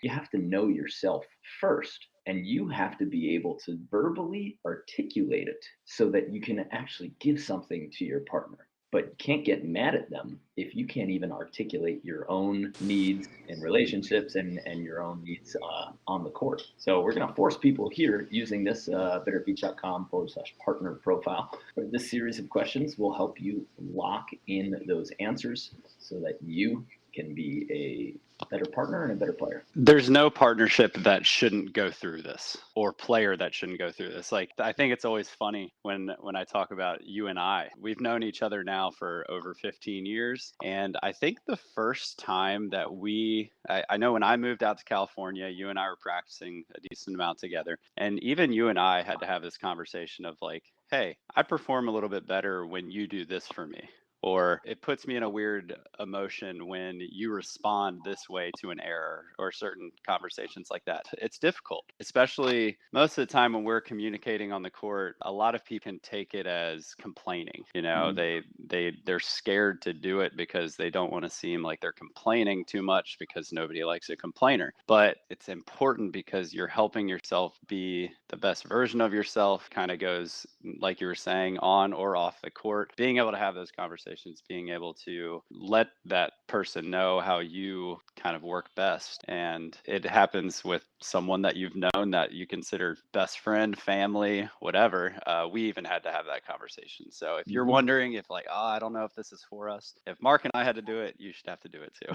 you have to know yourself first. And you have to be able to verbally articulate it so that you can actually give something to your partner. But you can't get mad at them if you can't even articulate your own needs in relationships and your own needs on the court. So we're going to force people here using this betterbeach.com/partner profile. This series of questions will help you lock in those answers so that you can be a better partner and a better player. There's no partnership that shouldn't go through this, or player that shouldn't go through this. Like, I think it's always funny when I talk about you and I. We've known each other now for over 15 years. And I think the first time that I know when I moved out to California, you and I were practicing a decent amount together. And even you and I had to have this conversation of like, hey, I perform a little bit better when you do this for me. Or it puts me in a weird emotion when you respond this way to an error, or certain conversations like that. It's difficult, especially most of the time when we're communicating on the court. A lot of people can take it as complaining. They're scared to do it because they don't want to seem like they're complaining too much, because nobody likes a complainer. But it's important because you're helping yourself be the best version of yourself. Kind of goes, like you were saying, on or off the court. Being able to have those conversations, being able to let that person know how you kind of work best. And it happens with someone that you've known, that you consider best friend, family, whatever. We even had to have that conversation. So if you're wondering if like, oh, I don't know if this is for us, if Mark and I had to do it, you should have to do it too.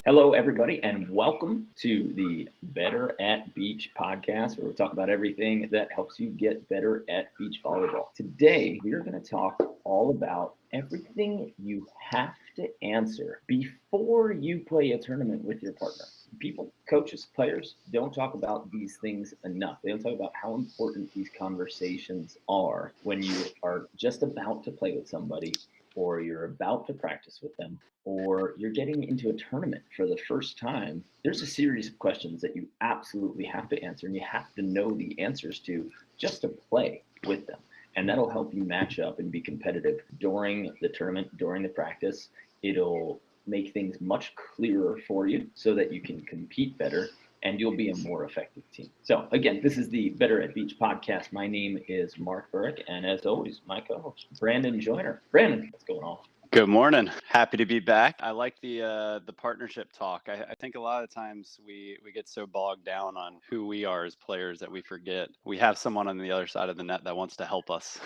Hello, everybody, and welcome to the Better at Beach podcast, where we talk about everything that helps you get better at beach volleyball. Today, we are going to talk all about everything you have to answer before you play a tournament with your partner. People, coaches, players don't talk about these things enough. They don't talk about how important these conversations are when you are just about to play with somebody, or you're about to practice with them, or you're getting into a tournament for the first time. There's a series of questions that you absolutely have to answer, and you have to know the answers to just to play with them. And that'll help you match up and be competitive during the tournament, during the practice. It'll make things much clearer for you so that you can compete better and you'll be a more effective team. So again, this is the Better at Beach podcast. My name is Mark Burrick, and as always, my co-host, Brandon Joyner. Brandon, what's going on? Good morning. Happy to be back. I like the partnership talk. I think a lot of times we get so bogged down on who we are as players that we forget we have someone on the other side of the net that wants to help us.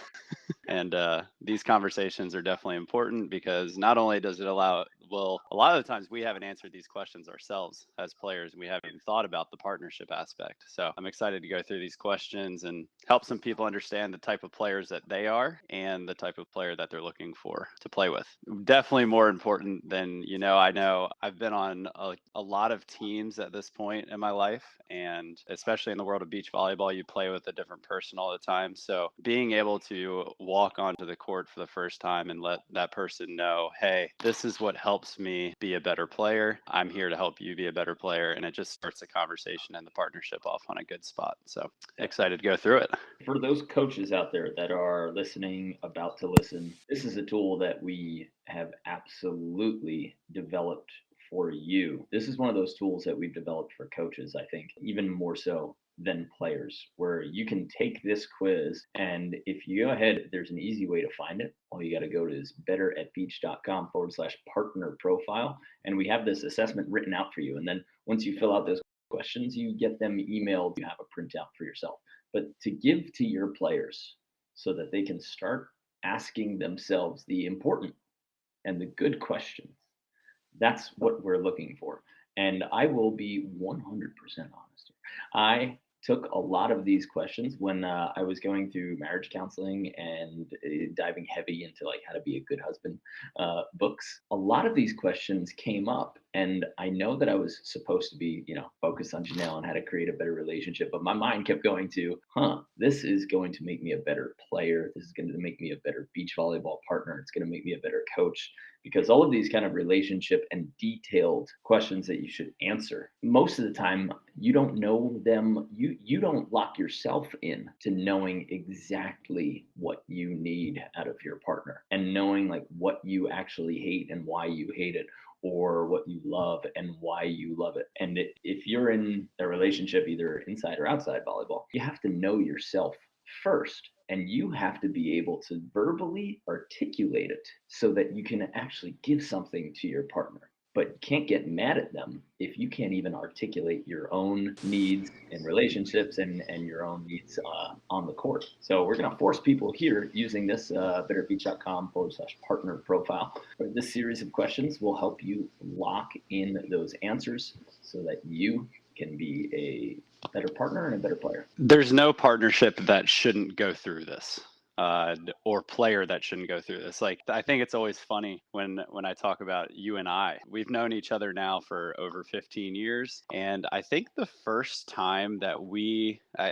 And these conversations are definitely important, because not only does it allow, well, a lot of the times we haven't answered these questions ourselves as players. We haven't even thought about the partnership aspect. So I'm excited to go through these questions and help some people understand the type of players that they are and the type of player that they're looking for to play with. Definitely more important than, I know I've been on a lot of teams at this point in my life, and especially in the world of beach volleyball, you play with a different person all the time. So being able to walk onto the court for the first time and let that person know, hey, this is what helps me be a better player. I'm here to help you be a better player. And it just starts a conversation and the partnership off on a good spot. So excited to go through it. For those coaches out there that are listening, about to listen, this is a tool that we have absolutely developed for you. This is one of those tools that we've developed for coaches, I think, even more so than players, where you can take this quiz, and if you go ahead, there's an easy way to find it. All you got to go to is betteratbeach.com/partner profile, and we have this assessment written out for you. And then once you fill out those questions, you get them emailed. You have a printout for yourself, but to give to your players so that they can start asking themselves the important and the good questions. That's what we're looking for. And I will be 100% honest. I took a lot of these questions when I was going through marriage counseling and diving heavy into like how to be a good husband books. A lot of these questions came up, and I know that I was supposed to be, focused on Janelle and how to create a better relationship, but my mind kept going to, this is going to make me a better player. This is going to make me a better beach volleyball partner. It's going to make me a better coach. Because all of these kind of relationship and detailed questions that you should answer, most of the time you don't know them. You don't lock yourself in to knowing exactly what you need out of your partner, and knowing like what you actually hate and why you hate it, or what you love and why you love it. And if you're in a relationship, either inside or outside volleyball, you have to know yourself first. And you have to be able to verbally articulate it so that you can actually give something to your partner. But you can't get mad at them if you can't even articulate your own needs in relationships and your own needs on the court. So we're going to force people here using this betterbeach.com/partner profile. This series of questions will help you lock in those answers so that you can be a better partner and a better player. There's no partnership that shouldn't go through this. Or player that shouldn't go through this. Like, I think it's always funny when I talk about you and I. We've known each other now for over 15 years, and I think the first time that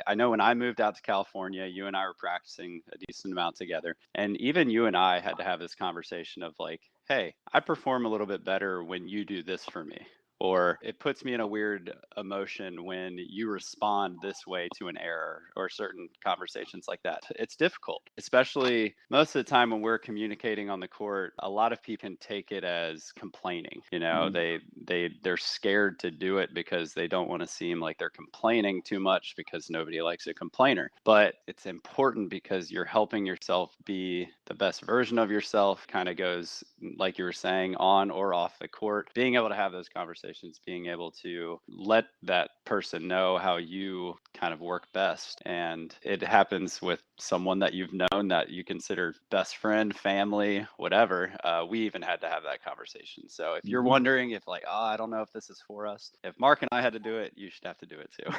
I know when I moved out to California, you and I were practicing a decent amount together, and even you and I had to have this conversation of like, hey, I perform a little bit better when you do this for me. Or it puts me in a weird emotion when you respond this way to an error, or certain conversations like that. It's difficult, especially most of the time when we're communicating on the court. A lot of people can take it as complaining. They're scared to do it because they don't want to seem like they're complaining too much, because nobody likes a complainer. But it's important because you're helping yourself be the best version of yourself. Kind of goes, like you were saying, on or off the court. Being able to have those conversations, being able to let that person know how you kind of work best. And it happens with someone that you've known that you consider best friend, family, whatever. We even had to have that conversation. So if you're wondering if like, I don't know if this is for us, if Mark and I had to do it, you should have to do it too.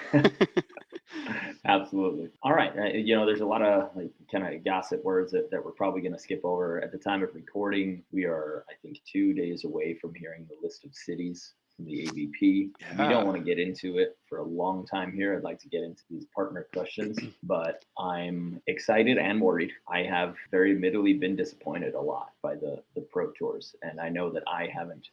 Absolutely. All right. There's a lot of like kind of gossip words that we're probably going to skip over. At the time of recording, we are, I think, 2 days away from hearing the list of cities from the AVP. We don't want to get into it for a long time here. I'd like to get into these partner questions, but I'm excited and worried. I have very admittedly been disappointed a lot by the pro tours, and I know that I haven't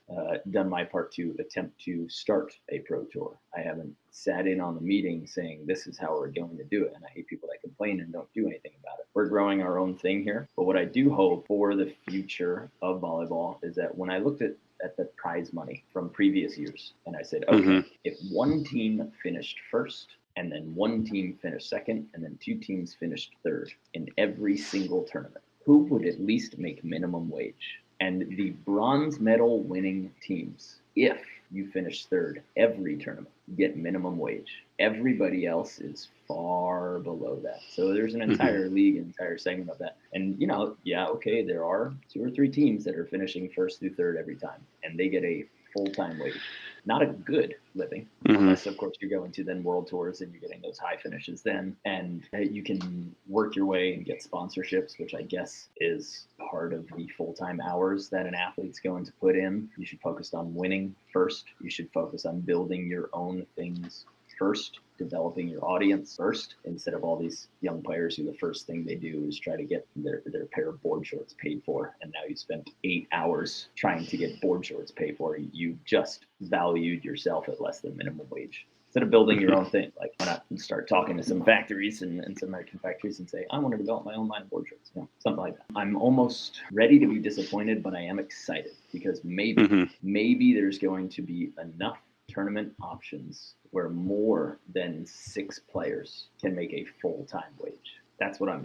done my part to attempt to start a pro tour. I haven't sat in on the meeting saying this is how we're going to do it, and I hate people that complain and don't do anything about it. We're growing our own thing here, but what I do hope for the future of volleyball is that when I looked at the prize money from previous years, and I said, okay, if one team finished first, and then one team finished second, and then two teams finished third in every single tournament, who would at least make minimum wage? And the bronze medal winning teams, if you finish third every tournament, you get minimum wage. Everybody else is far below that. So there's an entire league, an entire segment of that. And, okay, there are 2 or 3 teams that are finishing first through third every time, and they get a full-time wage. Not a good living, unless, of course, you're going to then world tours and you're getting those high finishes then. And you can work your way and get sponsorships, which I guess is part of the full-time hours that an athlete's going to put in. You should focus on winning first. You should focus on building your own things first, developing your audience first, instead of all these young players who the first thing they do is try to get their pair of board shorts paid for. And now you spent 8 hours trying to get board shorts paid for. You just valued yourself at less than minimum wage. Instead of building your own thing, like why not start talking to some factories and some American factories and say, I want to develop my own line of board shorts, something like that. I'm almost ready to be disappointed, but I am excited because maybe there's going to be enough tournament options where more than 6 players can make a full-time wage. That's what I'm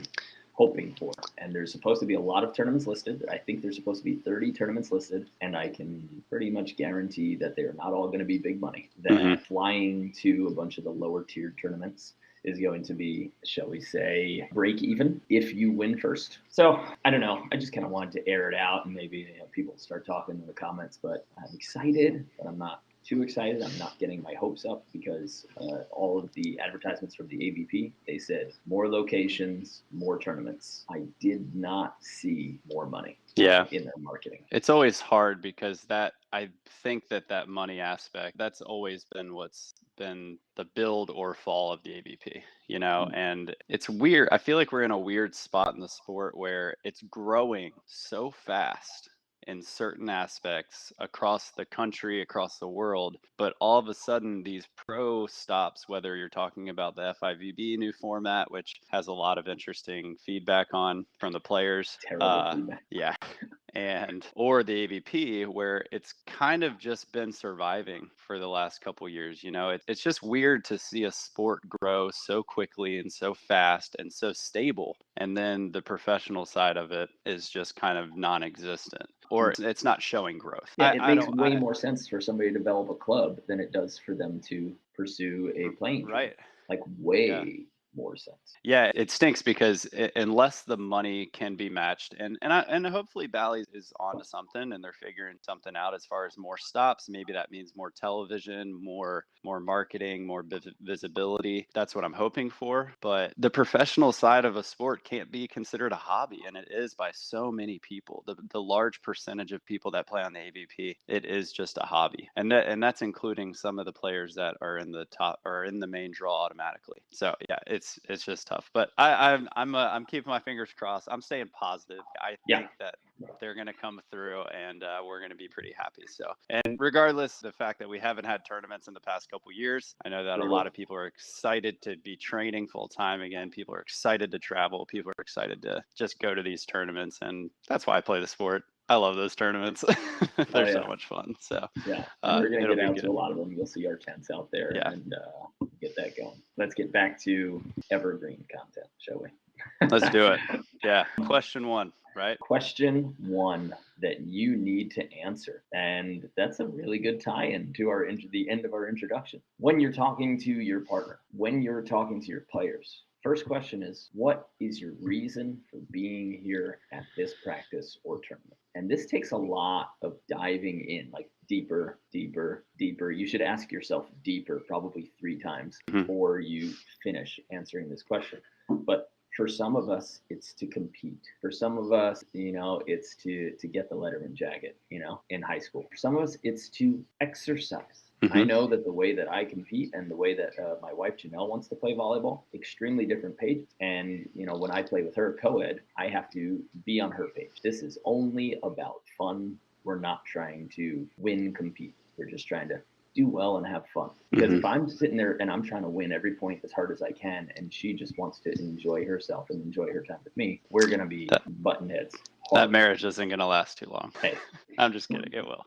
hoping for. And there's supposed to be a lot of tournaments listed. I think there's supposed to be 30 tournaments listed, and I can pretty much guarantee that they're not all going to be big money. That flying to a bunch of the lower tiered tournaments is going to be, shall we say, break even if you win first. So I don't know. I just kind of wanted to air it out, and maybe people start talking in the comments, but I'm excited, but I'm not too excited. I'm not getting my hopes up because all of the advertisements from the AVP, they said more locations, more tournaments. I did not see more money in their marketing. It's always hard because I think that money aspect, that's always been what's been the build or fall of the AVP, and it's weird. I feel like we're in a weird spot in the sport where it's growing so fast in certain aspects across the country, across the world. But all of a sudden, these pro stops, whether you're talking about the FIVB new format, which has a lot of interesting feedback on from the players. Terrible feedback. Yeah. And or the AVP, where it's kind of just been surviving for the last couple years. It's just weird to see a sport grow so quickly and so fast and so stable, and then the professional side of it is just kind of non-existent, or it's not showing growth. Yeah, it makes way more sense for somebody to develop a club than it does for them to pursue a playing field. Right. Like Yeah. way more sense. Yeah, it stinks because unless the money can be matched, and hopefully Bally's is onto something, and they're figuring something out as far as more stops. Maybe that means more television, more marketing, more visibility. That's what I'm hoping for. But the professional side of a sport can't be considered a hobby, and it is by so many people. The large percentage of people that play on the AVP, it is just a hobby, and that's including some of the players that are in the top or in the main draw automatically. So yeah, it's just tough. But I'm keeping my fingers crossed. I'm staying positive. I think that they're going to come through, and we're going to be pretty happy. So, and regardless of the fact that we haven't had tournaments in the past couple years, I know that a lot of people are excited to be training full time again. People are excited to travel. People are excited to just go to these tournaments, and that's why I play the sport. I love those tournaments. They're so much fun. So yeah, we're gonna get out to a lot of them. You'll see our tents out there, and get that going. Let's get back to evergreen content, shall we? Let's do it. Yeah. Question 1, right? Question 1 that you need to answer, and that's a really good tie-in to the end of our introduction. When you're talking to your partner, when you're talking to your players, first question is, what is your reason for being here at this practice or tournament? And this takes a lot of diving in, like deeper, deeper, deeper. You should ask yourself deeper probably 3 times before you finish answering this question. But for some of us, it's to compete. For some of us, it's to get the Letterman jacket, in high school. For some of us, it's to exercise. I know that the way that I compete and the way that my wife Janelle wants to play volleyball, extremely different pages. And when I play with her co-ed, I have to be on her page. This is only about fun. We're not trying to win, compete. We're just trying to do well and have fun. Because if I'm sitting there and I'm trying to win every point as hard as I can, and she just wants to enjoy herself and enjoy her time with me, we're going to be button heads. That marriage isn't going to last too long. Hey. I'm just kidding. It will.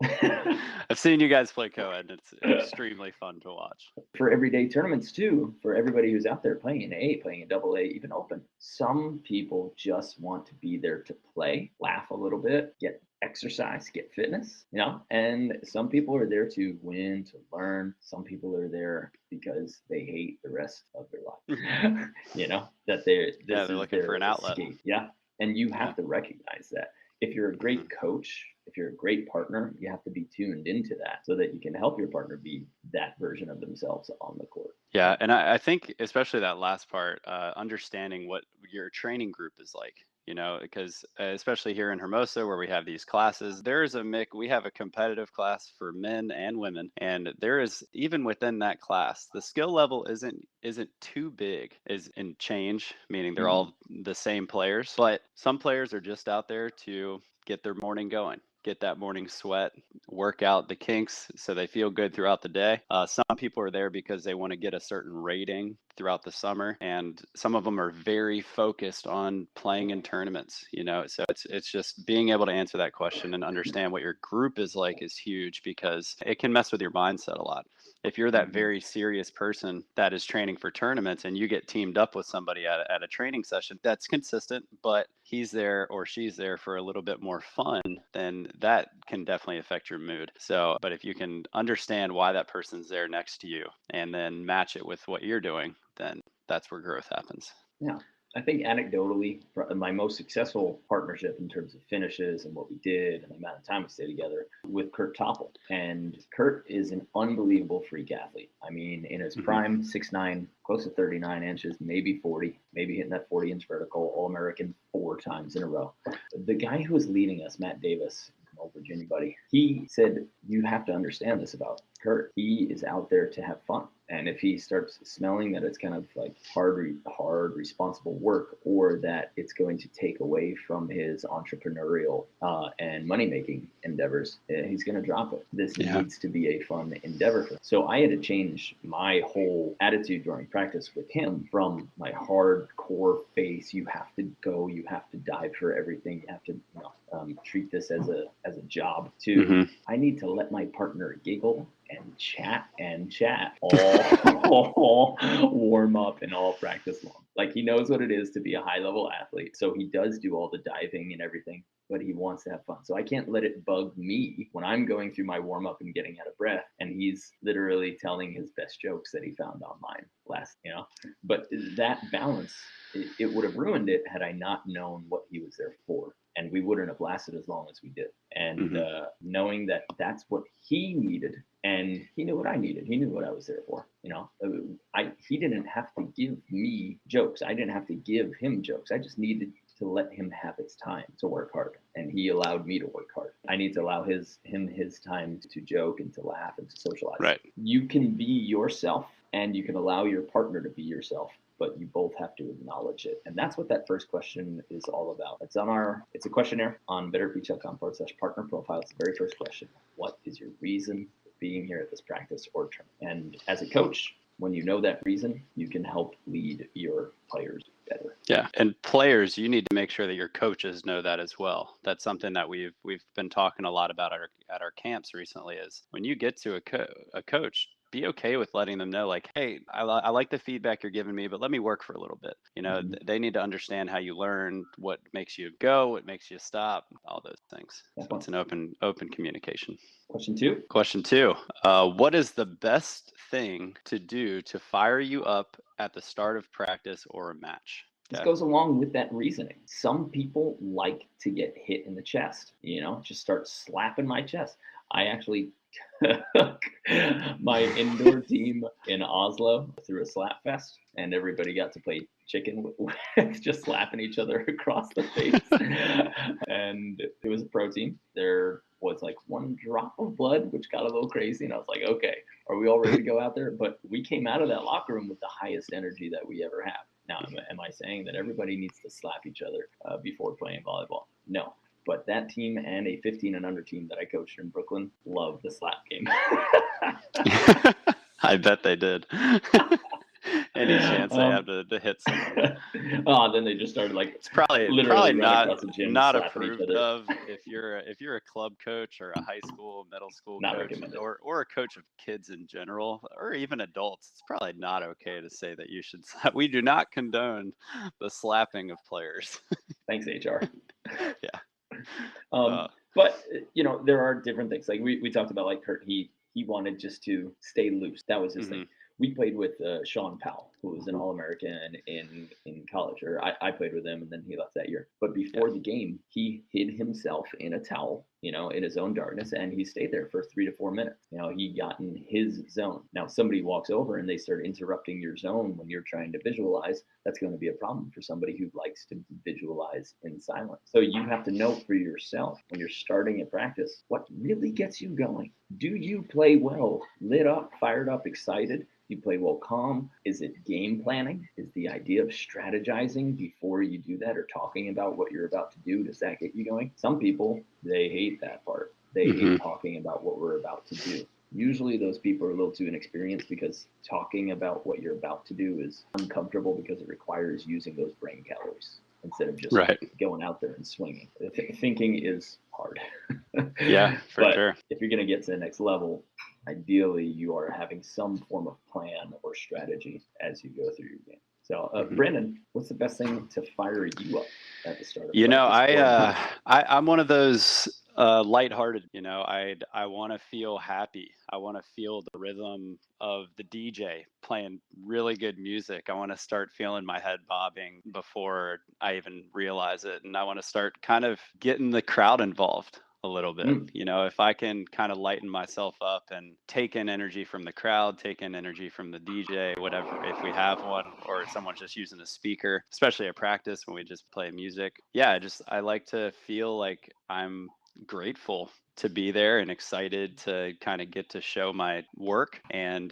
I've seen you guys play co-ed. It's extremely fun to watch. For everyday tournaments too, for everybody who's out there playing in A, playing in AA, even open, some people just want to be there to play, laugh a little bit, get exercise, get fitness, and some people are there to win, to learn. Some people are there because they hate the rest of their life, that they're looking for an outlet. Escape. Yeah. And you have to recognize that. If you're a great coach, if you're a great partner, you have to be tuned into that so that you can help your partner be that version of themselves on the court. Yeah. And I think especially that last part, understanding what your training group is like. Because especially here in Hermosa, where we have these classes, we have a competitive class for men and women. And there is, even within that class, the skill level isn't too big is in change, meaning they're all the same players. But some players are just out there to get their morning going, get that morning sweat, work out the kinks so they feel good throughout the day. Some people are there because they want to get a certain rating throughout the summer, and some of them are very focused on playing in tournaments, so it's just being able to answer that question and understand what your group is like is huge, because it can mess with your mindset a lot. If you're that very serious person that is training for tournaments and you get teamed up with somebody at a training session that's consistent, but he's there or she's there for a little bit more fun, then that can definitely affect your mood. So, but if you can understand why that person's there next to you and then match it with what you're doing, then that's where growth happens. Yeah. I think anecdotally, my most successful partnership in terms of finishes and what we did and the amount of time we stayed together with Kurt Topple. And Kurt is an unbelievable freak athlete. I mean, in his prime, 6'9", close to 39 inches, maybe 40, maybe hitting that 40-inch vertical, All-American 4 times in a row. The guy who was leading us, Matt Davis, old Virginia buddy, he said, you have to understand this about Kurt. He is out there to have fun. And if he starts smelling that it's kind of like hard, responsible work, or that it's going to take away from his entrepreneurial and money making endeavors, he's going to drop it. This needs to be a fun endeavor for him. So I had to change my whole attitude during practice with him from my hardcore face. You have to go. You have to dive for everything. You have to treat this as a job. To I need to let my partner giggle and chat all warm up and all practice long. Like, he knows what it is to be a high level athlete. So he does do all the diving and everything, but he wants to have fun. So I can't let it bug me when I'm going through my warm up and getting out of breath and he's literally telling his best jokes that he found online But that balance, it would have ruined it had I not known what he was there for. And we wouldn't have lasted as long as we did. And knowing that that's what he needed, and he knew what I needed. He knew what I was there for. He didn't have to give me jokes. I didn't have to give him jokes. I just needed to let him have his time to work hard, and he allowed me to work hard. I need to allow his time to joke and to laugh and to socialize. Right. You can be yourself, and you can allow your partner to be yourself, but you both have to acknowledge it. And that's what that first question is all about. It's a questionnaire on betterbeach.com/partner profile. It's the very first question. What is your reason for being here at this practice or tournament? And as a coach, when you know that reason, you can help lead your players better. Yeah, and players, you need to make sure that your coaches know that as well. That's something that we've been talking a lot about at our camps recently. Is when you get to a coach, be okay with letting them know, like, hey, I like the feedback you're giving me, but let me work for a little bit. They need to understand how you learn, what makes you go, what makes you stop, all those things. So it's an open communication. Question two. What is the best thing to do to fire you up at the start of practice or a match? This goes along with that reasoning. Some people like to get hit in the chest, just start slapping my chest. I actually took my indoor team in Oslo through a slap fest, and everybody got to play chicken with just slapping each other across the face. And it was a pro team. There was like one drop of blood, which got a little crazy. And I was like, okay, are we all ready to go out there? But we came out of that locker room with the highest energy that we ever have. Now, am I saying that everybody needs to slap each other before playing volleyball? No. But that team and a 15 and under team that I coached in Brooklyn loved the slap game. I bet they did. Any chance they have to hit someone? Then they just started like it's probably not approved of if you're a club coach or a high school, middle school coach, or a coach of kids in general, or even adults. It's probably not okay to say that you should slap. We do not condone the slapping of players. Thanks, HR. Yeah. But there are different things. Like we talked about, like Kurt, he wanted just to stay loose. That was his thing. We played with Sean Powell, who was an All-American in college, or I played with him, and then he left that year. But before the game, he hid himself in a towel, in his own darkness, and he stayed there for 3 to 4 minutes. He got in his zone. Now, somebody walks over and they start interrupting your zone when you're trying to visualize. That's going to be a problem for somebody who likes to visualize in silence. So you have to know for yourself when you're starting a practice, what really gets you going? Do you play well, lit up, fired up, excited? You play well calm? Is it game planning? Is the idea of strategizing before you do that or talking about what you're about to do? Does that get you going? Some people, they hate that part. They hate talking about what we're about to do. Usually those people are a little too inexperienced because talking about what you're about to do is uncomfortable because it requires using those brain calories instead of just going out there and swinging. Thinking is hard. Yeah, for sure. If you're going to get to the next level, ideally you are having some form of plan or strategy as you go through your game. So, Brandon, what's the best thing to fire you up at the start of practice? I'm one of those lighthearted. I want to feel happy. I want to feel the rhythm of the DJ playing really good music. I want to start feeling my head bobbing before I even realize it, and I want to start kind of getting the crowd involved a little bit. If I can kind of lighten myself up and take in energy from the crowd, take in energy from the DJ, whatever, if we have one, or someone's just using a speaker, especially at practice when we just play music. I like to feel like I'm grateful to be there and excited to kind of get to show my work, and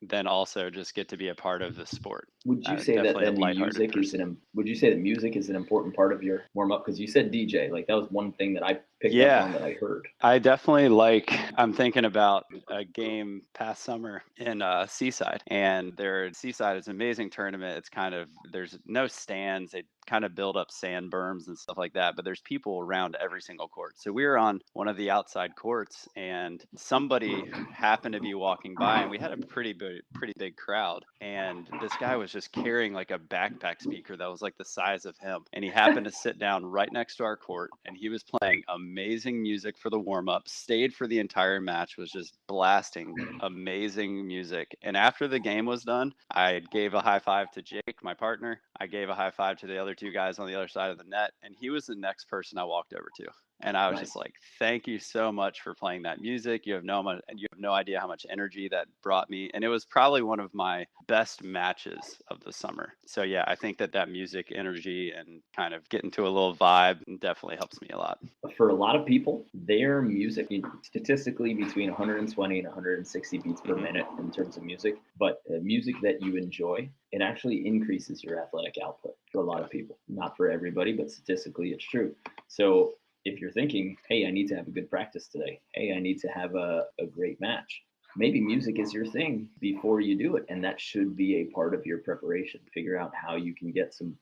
then also just get to be a part of the sport. Would you say that Definitely a then lighthearted music is person. would you say that music is an important part of your warm up? Because you said DJ, like that was one thing that I picked up Yeah, on that I heard. I definitely like. I'm thinking about a game past summer in Seaside, and their Seaside is an amazing tournament. It's kind of, there's no stands. They kind of build up sand berms and stuff like that, but there's people around every single court. So we were on one of the outside courts, and somebody happened to be walking by, and we had a pretty big crowd. And this guy was just carrying like a backpack speaker that was like the size of him, and he happened to sit down right next to our court, and he was playing amazing music for the warm up. Stayed for the entire match, was just blasting amazing music. And after the game was done, I gave a high five to Jake, my partner. I gave a high five to the other two guys on the other side of the net, and he was the next person I walked over to. And I was just Nice. like, "Thank you so much for playing that music. You have no idea how much energy that brought me." And it was probably one of my best matches of the summer. So yeah, I think that music energy and kind of getting to a little vibe definitely helps me a lot. For a lot of people, their music, statistically between 120 and 160 beats per Hmm. minute in terms of music, but music that you enjoy, it actually increases your athletic output for a lot Yeah. of people. Not for everybody, but statistically it's true. So if you're thinking, hey, I need to have a good practice today, hey, I need to have a great match, maybe music is your thing before you do it. And that should be a part of your preparation. Figure out how you can get some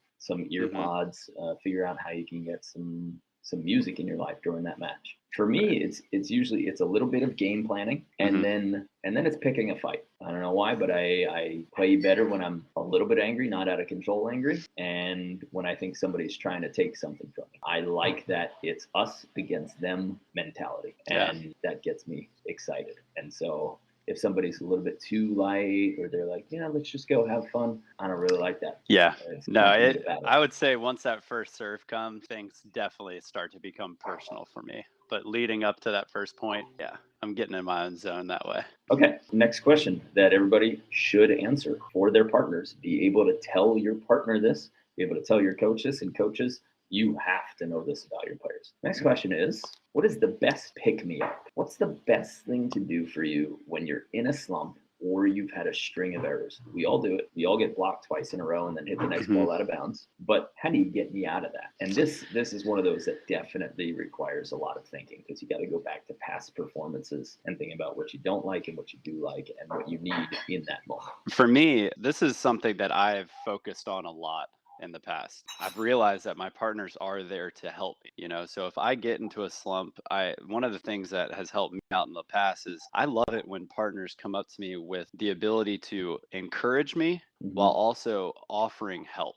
ear Hmm. pods, figure out how you can get some music in your life during that match. For Right. me, it's usually it's a little bit of game planning, Hmm. and then it's picking a fight. I don't know why, but I play better when I'm a little bit angry, not out of control angry, and when I think somebody's trying to take something from me. I like that it's us against them mentality, Yeah. and that gets me excited. And so if somebody's a little bit too light or they're like, yeah, let's just go have fun, I don't really like that. Yeah. It's No, turns into it battle. I would say once that first serve comes, things definitely start to become personal for me. But leading up to that first point, yeah, I'm getting in my own zone that way. Okay, next question that everybody should answer for their partners. Be able to tell your partner this, be able to tell your coach this, and coaches, you have to know this about your players. Next question is, what is the best pick me up? What's the best thing to do for you when you're in a slump or you've had a string of errors? We all do it. We all get blocked twice in a row and then hit the next Hmm. ball out of bounds. But how do you get me out of that? And this is one of those that definitely requires a lot of thinking because you got to go back to past performances and think about what you don't like and what you do like and what you need in that moment. For me, this is something that I've focused on a lot in the past. I've realized that my partners are there to help me, So if I get into a slump, I one of the things that has helped me out in the past is I love it when partners come up to me with the ability to encourage me while Mm-hmm. also offering help,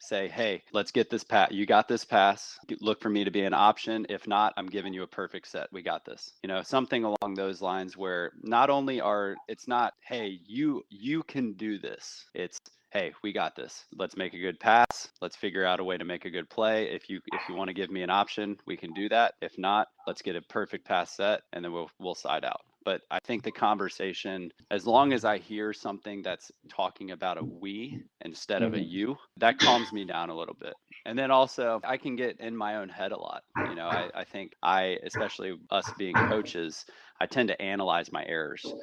Say, "Hey, let's get this pass. You got this pass. Look for me to be an option. If not, I'm giving you a perfect set. We got this." Something along those lines where not only it's not, "Hey, you can do this." It's, "Hey, we got this. Let's make a good pass. Let's figure out a way to make a good play. If you want to give me an option, we can do that. If not, let's get a perfect pass set and then we'll side out." But I think the conversation, as long as I hear something that's talking about a we instead of a Mm-hmm. you, that calms me down a little bit. And then also, I can get in my own head a lot. I think especially us being coaches, I tend to analyze my errors.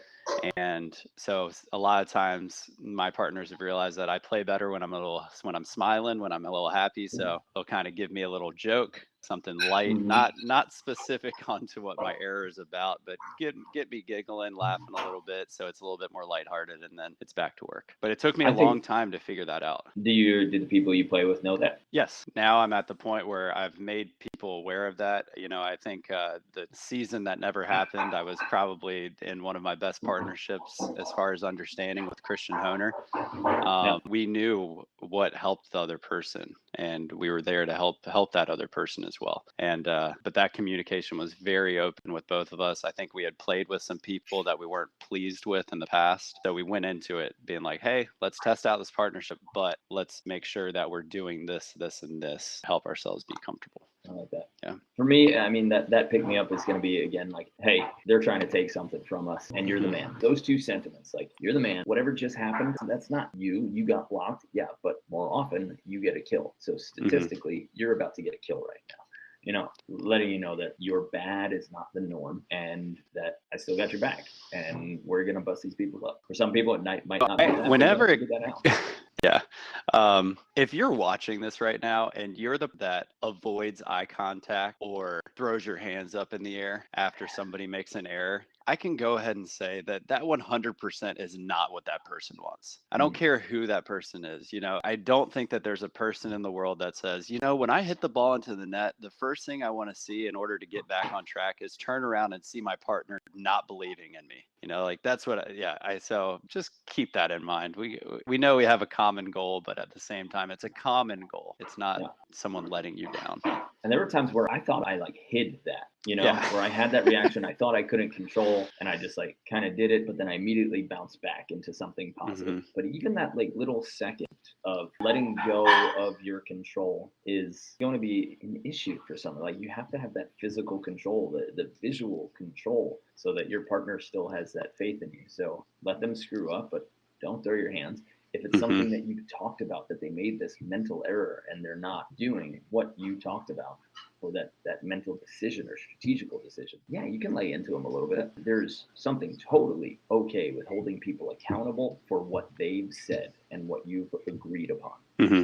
And so a lot of times my partners have realized that I play better when I'm smiling, when I'm a little happy. So they'll kind of give me a little joke, something light, Mm-hmm. not specific onto what my error is about, but get me giggling, laughing a little bit, so it's a little bit more lighthearted, and then it's back to work. But it took me I a long think time to figure that out. do the people you play with know that? Yes, now I'm at the point where I've made people aware of that. I think the season that never happened, I was probably in one of my best partnerships as far as understanding with Christian Honer. Yeah. We knew what helped the other person, and we were there to help that other person as well. And but that communication was very open with both of us. I think we had played with some people that we weren't pleased with in the past, so we went into it being like, "Hey, let's test out this partnership, but let's make sure that we're doing this and this to help ourselves be comfortable." I like that. Yeah. For me, I mean that pick me up is going to be again like, hey, they're trying to take something from us, and you're the Hmm. man. Those two sentiments, like you're the man. Whatever just happened, that's not you. You got blocked, yeah, but more often you get a kill. So Hmm. statistically, you're about to get a kill right now. letting you know that your bad is not the norm and that I still got your back and we're going to bust these people up. For some people, it might not be that. Whenever figure that out. Yeah. If you're watching this right now and you're that avoids eye contact or throws your hands up in the air after somebody makes an error, I can go ahead and say that 100% is not what that person wants. I don't care who that person is. I don't think that there's a person in the world that says, when I hit the ball into the net, the first thing I want to see in order to get back on track is turn around and see my partner not believing in me. That's what, so just keep that in mind. We know we have a common goal, but at the same time, it's a common goal. It's not someone letting you down. And there were times where I thought I hid that, where I had that reaction I thought I couldn't control and I just kind of did it, but then I immediately bounced back into something positive. Mm-hmm. But even that little second of letting go of your control is going to be an issue for someone. You have to have that physical control, the visual control, so that your partner still has that faith in you. So let them screw up, but don't throw your hands. If it's something that you talked about, that they made this mental error and they're not doing what you talked about, or that mental decision or strategical decision, you can lay into them a little bit. There's something totally okay with holding people accountable for what they've said and what you've agreed upon,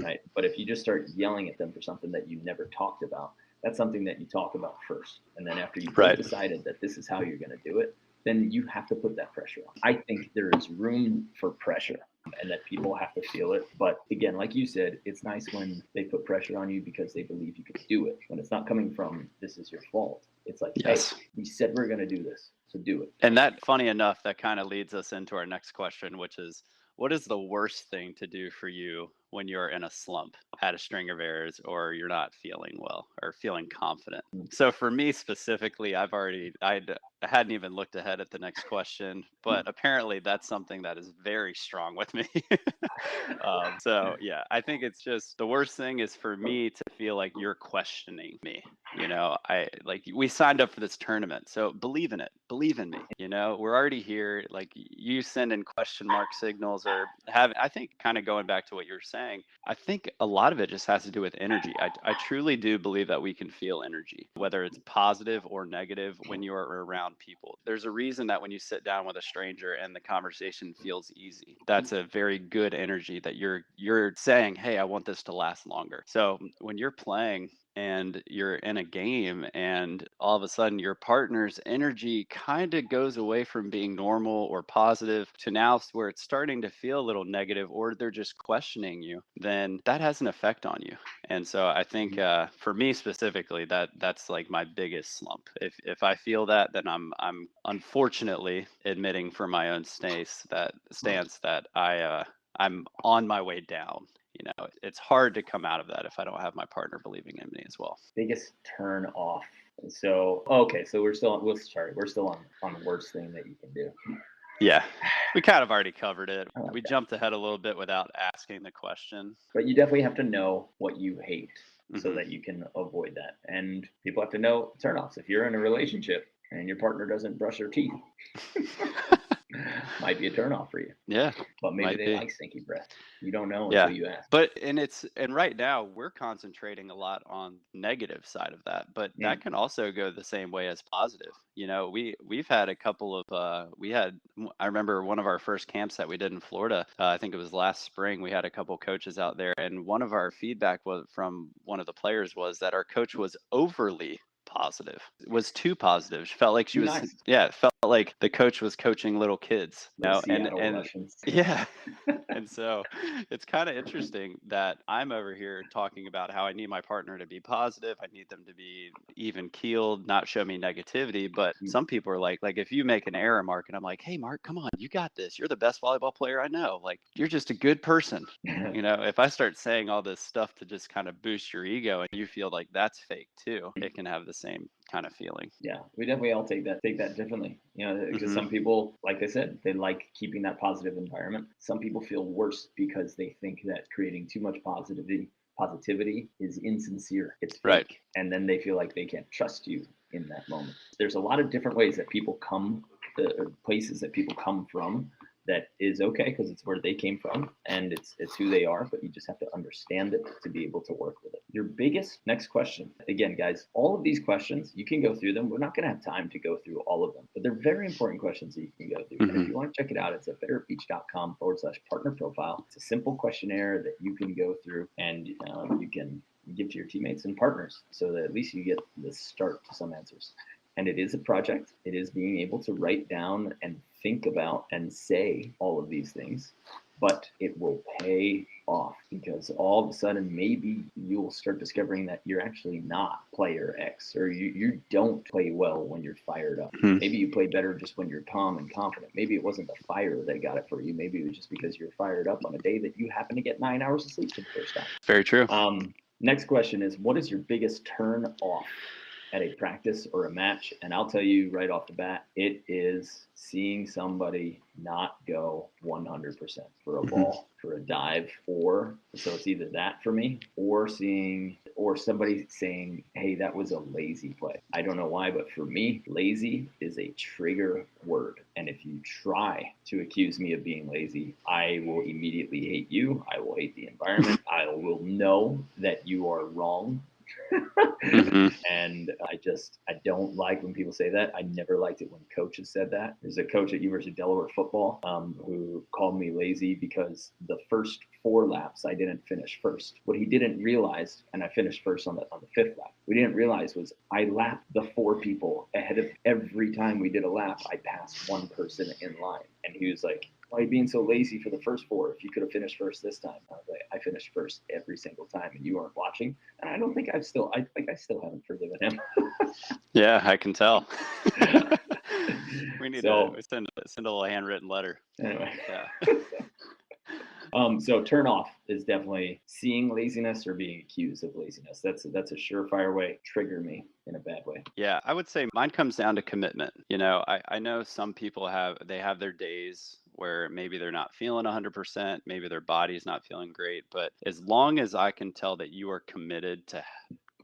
right? But if you just start yelling at them for something that you never talked about, that's something that you talk about first. And then after you've decided that this is how you're going to do it, then you have to put that pressure on. I think there is room for pressure and that people have to feel it. But again, like you said, it's nice when they put pressure on you because they believe you can do it. When it's not coming from, this is your fault. It's hey, we said we're going to do this, so do it. And that, funny enough, that kind of leads us into our next question, which is, what is the worst thing to do for you when you're in a slump, had a string of errors, or you're not feeling well or feeling confident? So for me specifically, I hadn't even looked ahead at the next question, but apparently that's something that is very strong with me. I think it's just, the worst thing is for me to feel like you're questioning me. We signed up for this tournament, so believe in it, believe in me. We're already here. You send in question mark signals or I think, kind of going back to what you're saying, I think a lot of it just has to do with energy. I truly do believe that we can feel energy, whether it's positive or negative, when you're around people. There's a reason that when you sit down with a stranger and the conversation feels easy, that's a very good energy that you're saying, hey, I want this to last longer. So when you're playing and you're in a game and all of a sudden your partner's energy kind of goes away from being normal or positive to now where it's starting to feel a little negative, or they're just questioning you, then that has an effect on you. And so I think for me specifically, that's my biggest slump. If I feel that, then I'm unfortunately admitting for my own stance that I'm on my way down. It's hard to come out of that if I don't have my partner believing in me as well. Biggest turn off. So, okay, so we're still on the worst thing that you can do. Yeah, we kind of already covered it. We jumped ahead a little bit without asking the question. But you definitely have to know what you hate so that you can avoid that. And people have to know turnoffs. If you're in a relationship and your partner doesn't brush their teeth, might be a turnoff for you. Yeah. But maybe they like stinky breath. You don't know until you ask. But and right now we're concentrating a lot on negative side of that, but that can also go the same way as positive. We've had a couple of I remember one of our first camps that we did in Florida. I think it was last spring. We had a couple coaches out there, and one of our feedback from one of the players was that our coach was overly positive. It was too positive. She felt like she was nice. It felt like the coach was coaching little kids, and and so it's kind of interesting that I'm over here talking about how I need my partner to be positive. I need them to be even keeled, not show me negativity. But some people are like if you make an error, Mark, and I'm like, hey, Mark, come on, you got this. You're the best volleyball player I know. You're just a good person. If I start saying all this stuff to just kind of boost your ego and you feel like that's fake too, it can have the same kind of feeling. Yeah, we definitely all take that differently. Because some people, like I said, they like keeping that positive environment. Some people feel worse because they think that creating too much positivity is insincere. It's fake. Right. And then they feel like they can't trust you in that moment. There's a lot of different ways that people come, places that people come from, that is okay because it's where they came from and it's who they are, but you just have to understand it to be able to work with it. Your biggest next question. Again, guys, all of these questions, you can go through them. We're not going to have time to go through all of them, but they're very important questions that you can go through. And if you want to check it out, it's at betteratbeach.com/partner profile. It's a simple questionnaire that you can go through and you can give to your teammates and partners so that at least you get the start to some answers. And it is a project. It is being able to write down and think about and say all of these things, but it will pay off because all of a sudden maybe you'll start discovering that you're actually not player X, or you don't play well when you're fired up. Maybe you play better just when you're calm and confident. Maybe it wasn't the fire that got it for you. Maybe it was just because you're fired up on a day that you happen to get 9 hours of sleep for the first time. Very true. Next question is, what is your biggest turn off at a practice or a match? And I'll tell you right off the bat, it is seeing somebody not go 100% for a ball, for a dive, or so it's either that for me, or somebody saying, hey, that was a lazy play. I don't know why, but for me, lazy is a trigger word. And if you try to accuse me of being lazy, I will immediately hate you. I will hate the environment. I will know that you are wrong. And I don't like when people say that. I never liked it when coaches said that. There's a coach at University of Delaware football who called me lazy because the first 4 laps I didn't finish first. What he didn't realize, and I finished first on the 5th lap, we didn't realize was I lapped the 4 people ahead of every time we did a lap. I passed one person in line, and he was like, why are you being so lazy for the first 4 if you could have finished first this time? I was like, I finished first every single time and you aren't watching. And I think I still haven't forgiven him. Yeah, I can tell. We need to send a little handwritten letter. Anyway. Yeah. So turn off is definitely seeing laziness or being accused of laziness. That's a surefire way. Trigger me in a bad way. Yeah, I would say mine comes down to commitment. You know, I know some people have their days where maybe they're not feeling 100%, maybe their body's not feeling great, but as long as I can tell that you are committed to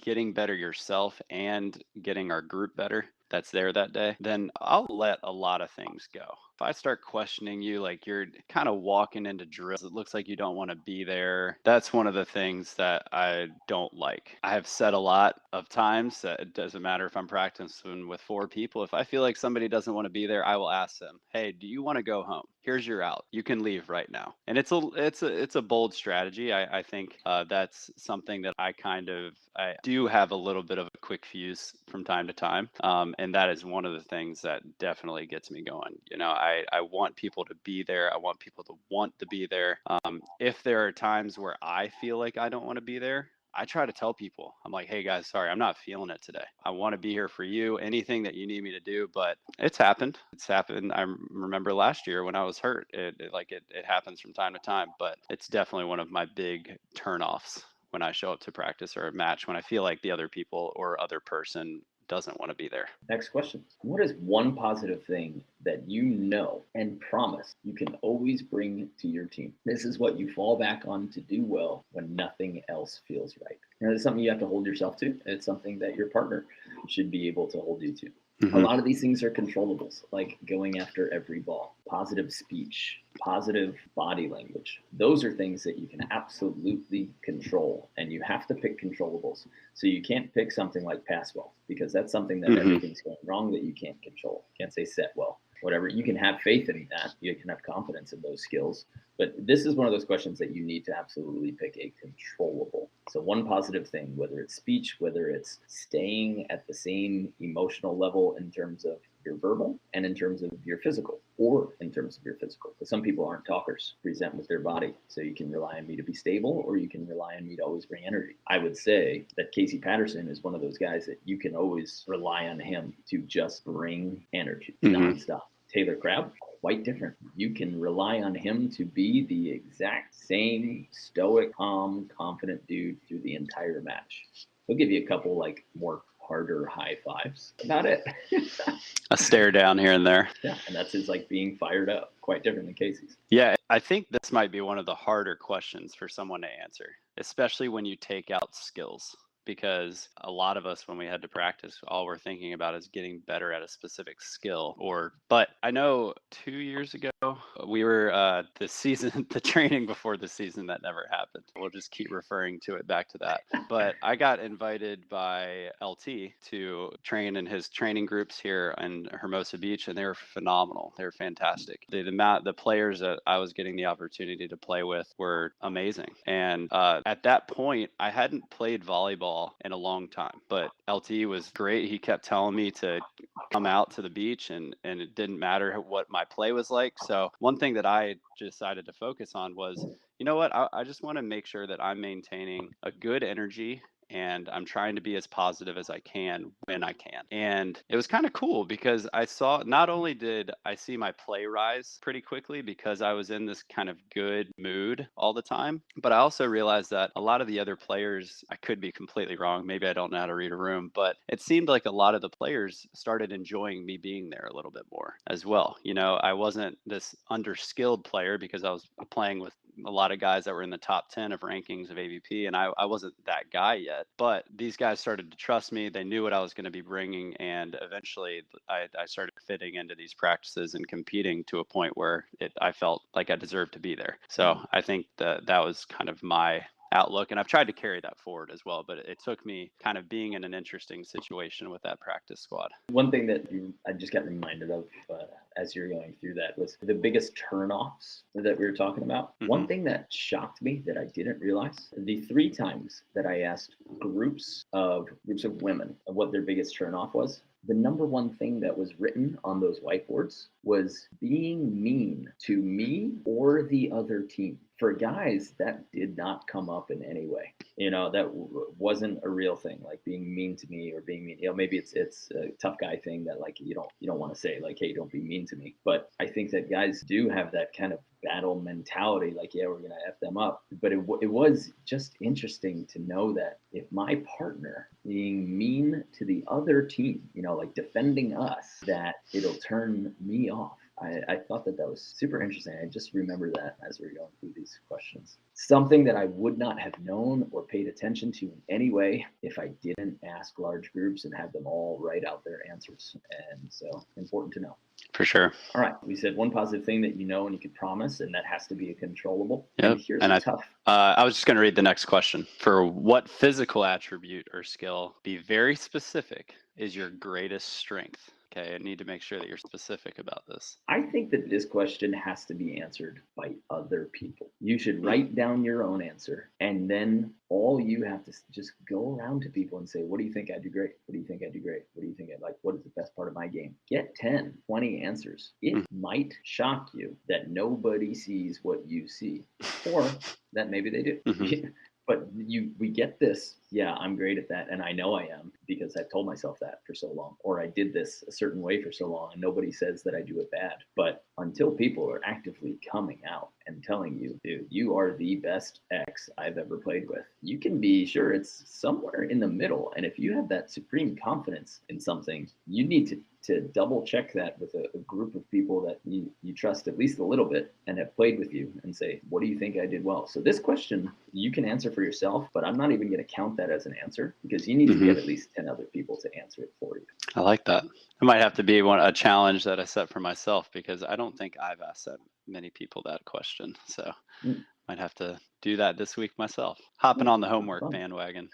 getting better yourself and getting our group better that's there that day, then I'll let a lot of things go. If I start questioning you, like you're kind of walking into drills, it looks like you don't want to be there. That's one of the things that I don't like. I have said a lot of times that it doesn't matter if I'm practicing with 4 people. If I feel like somebody doesn't want to be there, I will ask them, hey, do you want to go home? Here's your out. You can leave right now. And it's a bold strategy. I think that's something that I do have a little bit of a quick fuse from time to time. And that is one of the things that definitely gets me going. You know, I want people to be there. I want people to want to be there. If there are times where I feel like I don't want to be there, I try to tell people, I'm like, hey guys, sorry, I'm not feeling it today. I want to be here for you, anything that you need me to do, but it's happened. I remember last year when I was hurt, it happens from time to time, but it's definitely one of my big turnoffs when I show up to practice or a match, when I feel like the other people or other person doesn't want to be there. Next question. What is one positive thing that you know and promise you can always bring to your team? This is what you fall back on to do well when nothing else feels right. You know, it's something you have to hold yourself to. It's something that your partner should be able to hold you to. A lot of these things are controllables, like going after every ball, positive speech, positive body language. Those are things that you can absolutely control, and you have to pick controllables. So you can't pick something like pass well, because that's something that everything's going wrong that you can't control. You can't say set well, whatever. You can have faith in that. You can have confidence in those skills. But this is one of those questions that you need to absolutely pick a controllable. So one positive thing, whether it's speech, whether it's staying at the same emotional level in terms of your verbal and in terms of your physical, or in terms of your physical. Because some people aren't talkers, present with their body. So you can rely on me to be stable, or you can rely on me to always bring energy. I would say that Casey Patterson is one of those guys that you can always rely on him to just bring energy nonstop. Taylor Crabb, quite different. You can rely on him to be the exact same stoic, calm, confident dude through the entire match. He'll give you a couple like more harder high fives. About it. A stare down here and there. Yeah, and that's his like being fired up. Quite different than Casey's. Yeah, I think this might be one of the harder questions for someone to answer, especially when you take out skills. because a lot of us, when we head to practice, all we're thinking about is getting better at a specific skill. But I know 2 years ago, we were the season, the training before the season that never happened. We'll just keep referring to it back to that. But I got invited by LT to train in his training groups here in Hermosa Beach, and they were phenomenal. They were fantastic. The players that I was getting the opportunity to play with were amazing. And at that point, I hadn't played volleyball in a long time, but LT was great. He kept telling me to come out to the beach, and it didn't matter what my play was like. So one thing that I decided to focus on was, you know what, I just want to make sure that I'm maintaining a good energy, and I'm trying to be as positive as I can when I can. And it was kind of cool because I saw, not only did I see my play rise pretty quickly because I was in this kind of good mood all the time, but I also realized that a lot of the other players, I could be completely wrong, maybe I don't know how to read a room, but it seemed like a lot of the players started enjoying me being there a little bit more as well. You know, I wasn't this underskilled player because I was playing with a lot of guys that were in the top 10 of rankings of AVP, and I wasn't that guy yet. But these guys started to trust me. They knew what I was going to be bringing, and eventually I started fitting into these practices and competing to a point where I felt like I deserved to be there. So I think that was kind of my outlook, and I've tried to carry that forward as well, but it took me kind of being in an interesting situation with that practice squad. One thing that I just got reminded of as you're going through that was the biggest turnoffs that we were talking about. One thing that shocked me that I didn't realize, the 3 times that I asked groups of women of what their biggest turnoff was, the number one thing that was written on those whiteboards was being mean to me or the other team. For guys, that did not come up in any way. You know, that wasn't a real thing, like being mean to me or being mean. You know, maybe it's a tough guy thing that like you don't want to say like, hey, don't be mean to me. But I think that guys do have that kind of battle mentality, like, yeah, we're gonna F them up. But it was just interesting to know that if my partner being mean to the other team, you know, like defending us, that it'll turn me off. I thought that was super interesting. I just remember that as we we're going through these questions. Something that I would not have known or paid attention to in any way if I didn't ask large groups and have them all write out their answers. And so important to know. For sure. All right. We said one positive thing that you know and you could promise, and that has to be a controllable. Yep. And here's a tough. I was just going to read the next question. For what physical attribute or skill, be very specific, is your greatest strength? Okay, I need to make sure that you're specific about this. I think that this question has to be answered by other people. You should write down your own answer, and then all you have to just go around to people and say, what do you think I do great? What do you think I do great? What do you think I like? What is the best part of my game? Get 10, 20 answers. It might shock you that nobody sees what you see, or that maybe they do. But we get this, yeah, I'm great at that, and I know I am because I've told myself that for so long, or I did this a certain way for so long, and nobody says that I do it bad. But until people are actively coming out and telling you, dude, you are the best X I've ever played with, you can be sure it's somewhere in the middle. And if you have that supreme confidence in something, you need to double check that with a group of people that you trust at least a little bit and have played with you and say, what do you think I did well? So this question you can answer for yourself, but I'm not even going to count that as an answer because you need to get at least 10 other people to answer it for you. I like that. It might have to be a challenge that I set for myself because I don't think I've asked that many people that question. So might have to do that this week myself. Hopping on the homework bandwagon.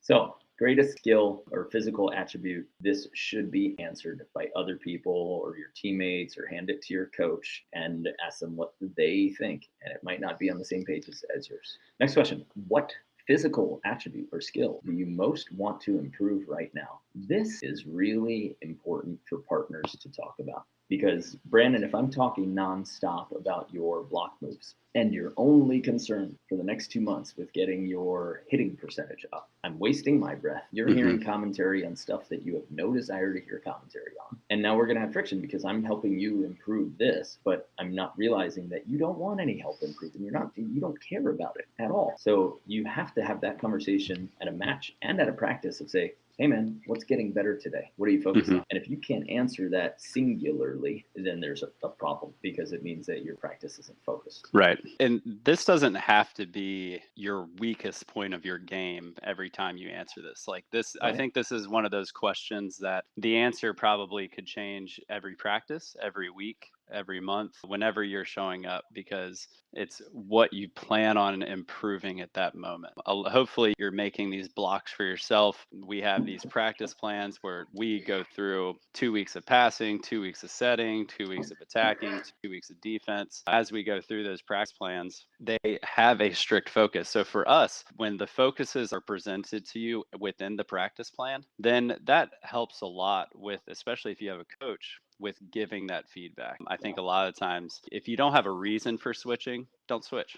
So greatest skill or physical attribute, this should be answered by other people or your teammates, or hand it to your coach and ask them what they think. And it might not be on the same page as yours. Next question. What physical attribute or skill do you most want to improve right now? This is really important for partners to talk about. Because, Brandon, if I'm talking nonstop about your block moves and you're only concerned for the next 2 months with getting your hitting percentage up, I'm wasting my breath. You're hearing commentary on stuff that you have no desire to hear commentary on. And now we're going to have friction because I'm helping you improve this, but I'm not realizing that you don't want any help improving. You don't care about it at all. So you have to have that conversation at a match and at a practice of say, hey man, what's getting better today? What are you focused Mhm. on? And if you can't answer that singularly, then there's a problem, because it means that your practice isn't focused. Right. And this doesn't have to be your weakest point of your game every time you answer this. Like this, I Right. think this is one of those questions that the answer probably could change every practice, every week, every month, whenever you're showing up, because it's what you plan on improving at that moment. Hopefully, you're making these blocks for yourself. We have these practice plans where we go through 2 weeks of passing, 2 weeks of setting, 2 weeks of attacking, 2 weeks of defense. As we go through those practice plans, they have a strict focus. So for us, when the focuses are presented to you within the practice plan, then that helps a lot with, especially if you have a coach, with giving that feedback. I think a lot of times if you don't have a reason for switching, don't switch.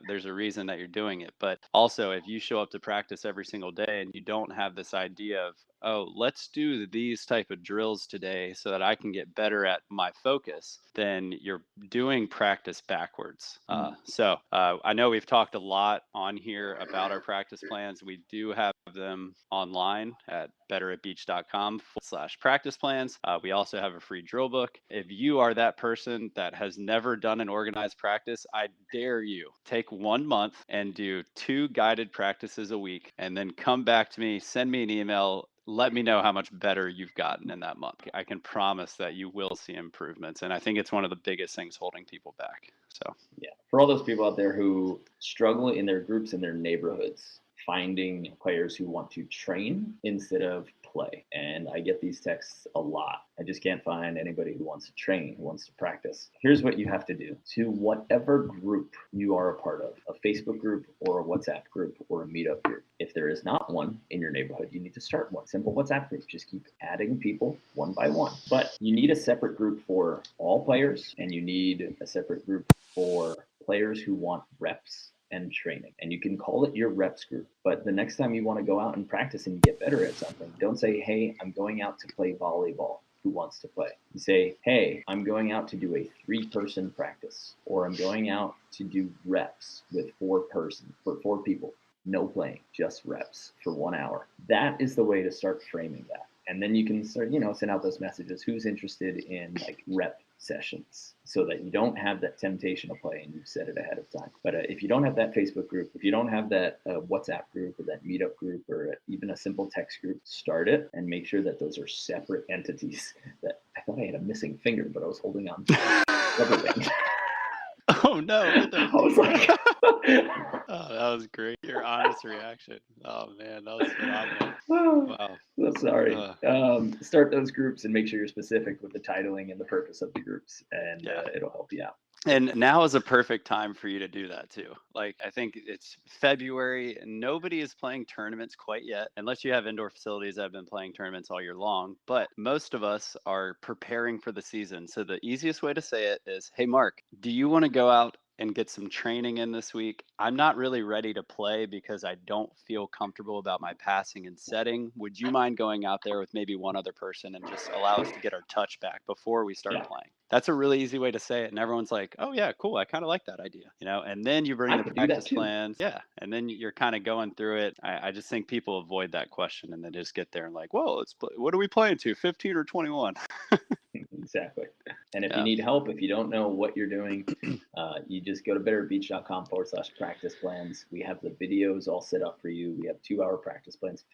There's a reason that you're doing it. But also if you show up to practice every single day and you don't have this idea of, oh, let's do these type of drills today so that I can get better at my focus, then you're doing practice backwards. I know we've talked a lot on here about our practice plans. We do have them online at betteratbeach.com/practice plans. We also have a free drill book. If you are that person that has never done an organized practice, I dare you take 1 month and do 2 guided practices a week, and then come back to me, send me an email, let me know how much better you've gotten in that month. I can promise that you will see improvements. And I think it's one of the biggest things holding people back. So, Yeah. For all those people out there who struggle in their groups in their neighborhoods, finding players who want to train instead of play. And I get these texts a lot. I just can't find anybody who wants to train, who wants to practice. Here's what you have to do. To whatever group you are a part of, a Facebook group or a WhatsApp group or a meetup group. If there is not one in your neighborhood, you need to start one. Simple WhatsApp group. Just keep adding people one by one. But you need a separate group for all players, and you need a separate group for players who want reps and training. And you can call it your reps group. But the next time you want to go out and practice and get better at something, don't say, hey, I'm going out to play volleyball. Who wants to play? You say, hey, I'm going out to do a 3-person practice, or I'm going out to do reps with 4 people. No playing, just reps for 1 hour. That is the way to start framing that. And then you can start, send out those messages. Who's interested in like rep sessions, so that you don't have that temptation to play and you've set it ahead of time. But if you don't have that Facebook group, if you don't have that WhatsApp group or that meetup group or even a simple text group, start it and make sure that those are separate entities. That I thought I had a missing finger, but I was holding on to rubber band. oh no, what the? I was like, Oh, that was great. Your honest reaction. Oh man, that was phenomenal. Wow. so sorry. Uh, Start those groups and make sure you're specific with the titling and the purpose of the groups, and yeah. it'll help you out. And now is a perfect time for you to do that too. Like, I think it's February and nobody is playing tournaments quite yet, unless you have indoor facilities that have been playing tournaments all year long. But most of us are preparing for the season. So the easiest way to say it is, hey, Mark, do you want to go out and get some training in this week? I'm not really ready to play because I don't feel comfortable about my passing and setting. Would you mind going out there with maybe one other person and just allow us to get our touch back before we start Yeah, playing? That's a really easy way to say it. And everyone's like, oh, yeah, cool. I kind of like that idea. And then you bring I the could do that practice too. plans. Yeah. And then you're kind of going through it. I just think people avoid that question and they just get there and like, well, what are we playing to? 15 or 21? Exactly. And if you Yeah. need help, if you don't know what you're doing, you just go to betteratbeach.com/practice plans. We have the videos all set up for you. We have 2-hour practice plans,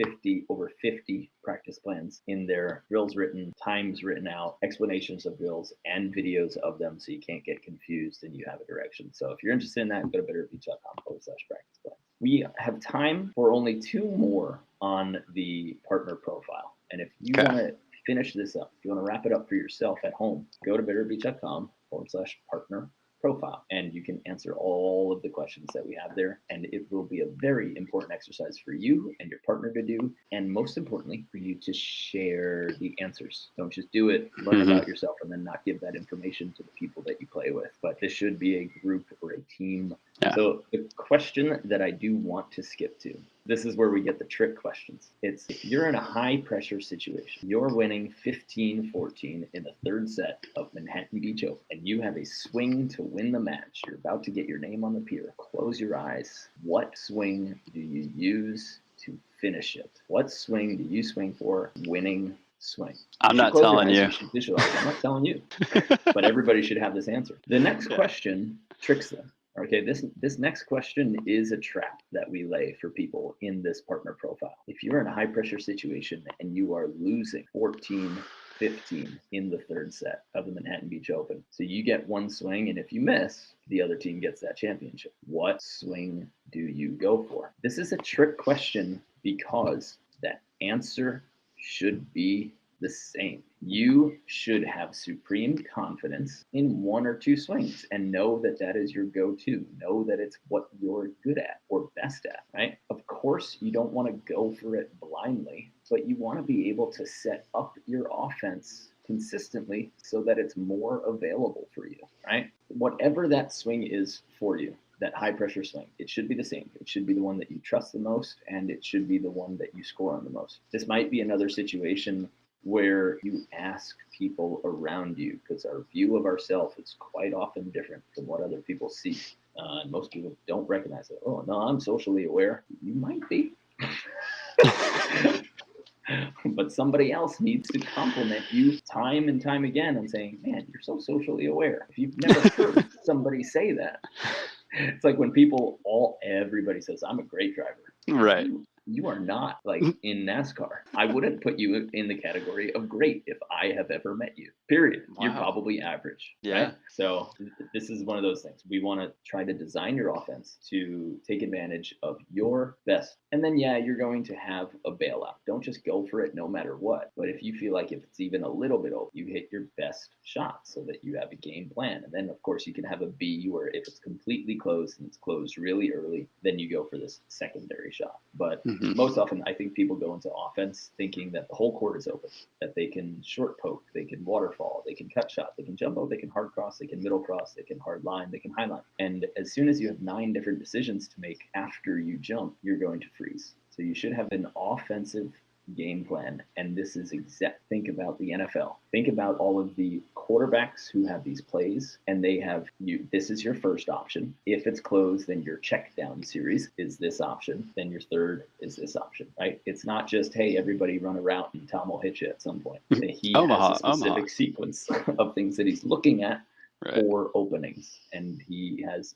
over 50 practice plans in there, drills written, times written out, explanations of drills, and videos of them, so you can't get confused and you have a direction. So if you're interested in that, go to betteratbeach.com/practice plans. We have time for only 2 more on the partner profile. And if you Okay. want to finish this up, if you want to wrap it up for yourself at home, go to betterbeach.com/partner profile, and you can answer all of the questions that we have there. And it will be a very important exercise for you and your partner to do, and most importantly, for you to share the answers. Don't just do it, learn about yourself, and then not give that information to the people that you play with. But this should be a group or a team. Yeah. So the question that I do want to skip to, this is where we get the trick questions. It's if you're in a high pressure situation, you're winning 15-14 in the 3rd set of Manhattan Beach Open, and you have a swing to win the match. You're about to get your name on the pier. Close your eyes. What swing do you use to finish it. What swing do you swing for? Winning swing. I'm not telling you. You should visualize. I'm not telling you, but everybody should have this answer. The next question tricks them. Okay, this next question is a trap that we lay for people in this partner profile. If you're in a high pressure situation and you are losing 14-15 in the third set of the Manhattan Beach Open, so you get one swing, and if you miss, the other team gets that championship. What swing do you go for? This is a trick question because that answer should be the same. You should have supreme confidence in one or two swings and know that that is your go-to. Know that it's what you're good at or best at, right? Of course, you don't want to go for it blindly, but you want to be able to set up your offense consistently so that it's more available for you, right? Whatever that swing is for you, that high pressure swing, it should be the same. It should be the one that you trust the most, and it should be the one that you score on the most. This might be another situation where you ask people around you, because our view of ourselves is quite often different from what other people see. And most people don't recognize it. Oh, no, I'm socially aware. You might be. But somebody else needs to compliment you time and time again and saying, man, you're so socially aware. If you've never heard somebody say that, it's like when everybody says, I'm a great driver. Right. You are not like in NASCAR. I wouldn't put you in the category of great if I have ever met you, period. Wow. You're probably average. Yeah. Right? So this is one of those things. We want to try to design your offense to take advantage of your best. And then, yeah, you're going to have a bailout. Don't just go for it no matter what. But if you feel like if it's even a little bit open, you hit your best shot so that you have a game plan. And then, of course, you can have a B where if it's completely closed and it's closed really early, then you go for this secondary shot. But most often, I think people go into offense thinking that the whole court is open, that they can short poke, they can waterfall, they can cut shot, they can jump out, they can hard cross, they can middle cross, they can hard line, they can high line. And as soon as you have 9 different decisions to make after you jump, you're going to freeze. So you should have an offensive game plan. And this is think about the NFL. Think about all of the quarterbacks who have these plays, and they have this is your first option. If it's closed, then your check down series is this option. Then your third is this option, right? It's not just, hey, everybody run a route and Tom will hit you at some point. He has a specific sequence of things that he's looking at for openings. And he has,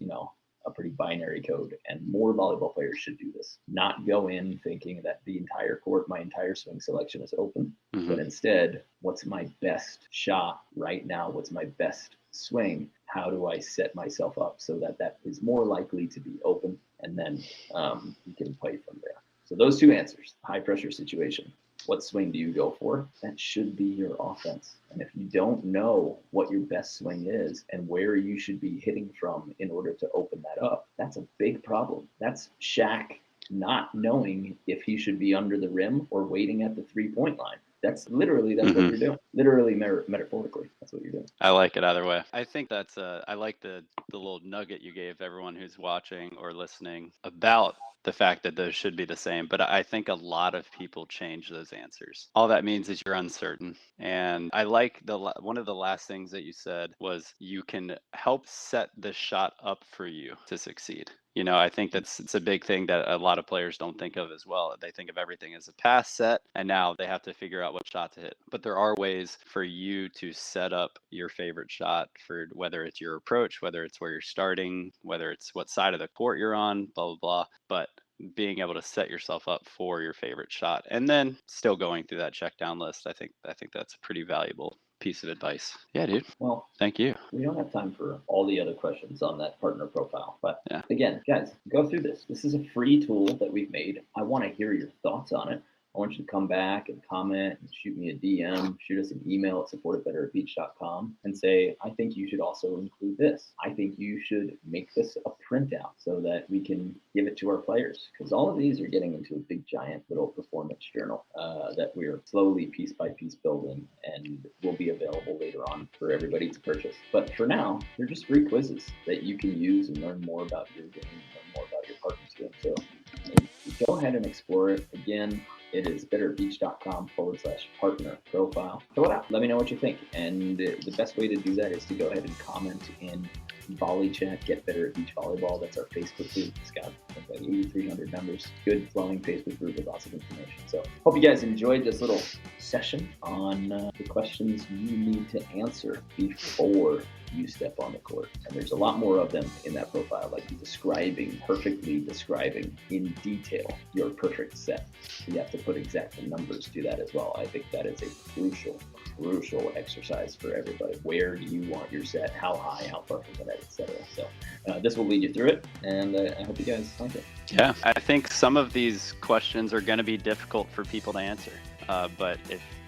a pretty binary code, and more volleyball players should do this. Not go in thinking that the entire court, my entire swing selection is open, but instead, what's my best shot right now? What's my best swing? How do I set myself up so that that is more likely to be open? And then you can play from there. So those 2 answers, high pressure situation. What swing do you go for? That should be your offense. And if you don't know what your best swing is and where you should be hitting from in order to open that up, that's a big problem. That's Shaq not knowing if he should be under the rim or waiting at the 3-point line. That's what you're doing. Literally, metaphorically, that's what you're doing. I like it either way. I think that's I like the little nugget you gave everyone who's watching or listening about the fact that those should be the same. But I think a lot of people change those answers. All that means is you're uncertain. And I like one of the last things that you said was you can help set the shot up for you to succeed. I think it's a big thing that a lot of players don't think of as well. They think of everything as a pass set, and now they have to figure out what shot to hit. But there are ways for you to set up your favorite shot, for whether it's your approach, whether it's where you're starting, whether it's what side of the court you're on, blah, blah, blah. But being able to set yourself up for your favorite shot and then still going through that check down list, I think that's a pretty valuable piece of advice. Yeah, dude. Well, thank you. We don't have time for all the other questions on that partner profile, but again, guys, go through this. This is a free tool that we've made. I want to hear your thoughts on it. I want you to come back and comment and shoot me a DM, shoot us an email at support@betteratbeach.com and say, I think you should also include this. I think you should make this a printout so that we can give it to our players, because all of these are getting into a big, giant little performance journal that we're slowly, piece by piece, building and will be available later on for everybody to purchase. But for now, they're just free quizzes that you can use and learn more about your game, learn more about your partner's game. So go ahead and explore it. Again, it is betteratbeach.com/partner profile. Fill it out. Let me know what you think. And the best way to do that is to go ahead and comment in Volley Chat, Get Better at Beach Volleyball. That's our Facebook group. Scott like 8,300 members. Good flowing Facebook group with lots of information. So hope you guys enjoyed this little session on the questions you need to answer before you step on the court. And there's a lot more of them in that profile, like perfectly describing in detail your perfect set. You have to put exact numbers to that as well. I think that is a crucial exercise for everybody. Where do you want your set? How high, how far from the net, etc. So this will lead you through it, and I hope you guys like it. Yeah, I think some of these questions are going to be difficult for people to answer. But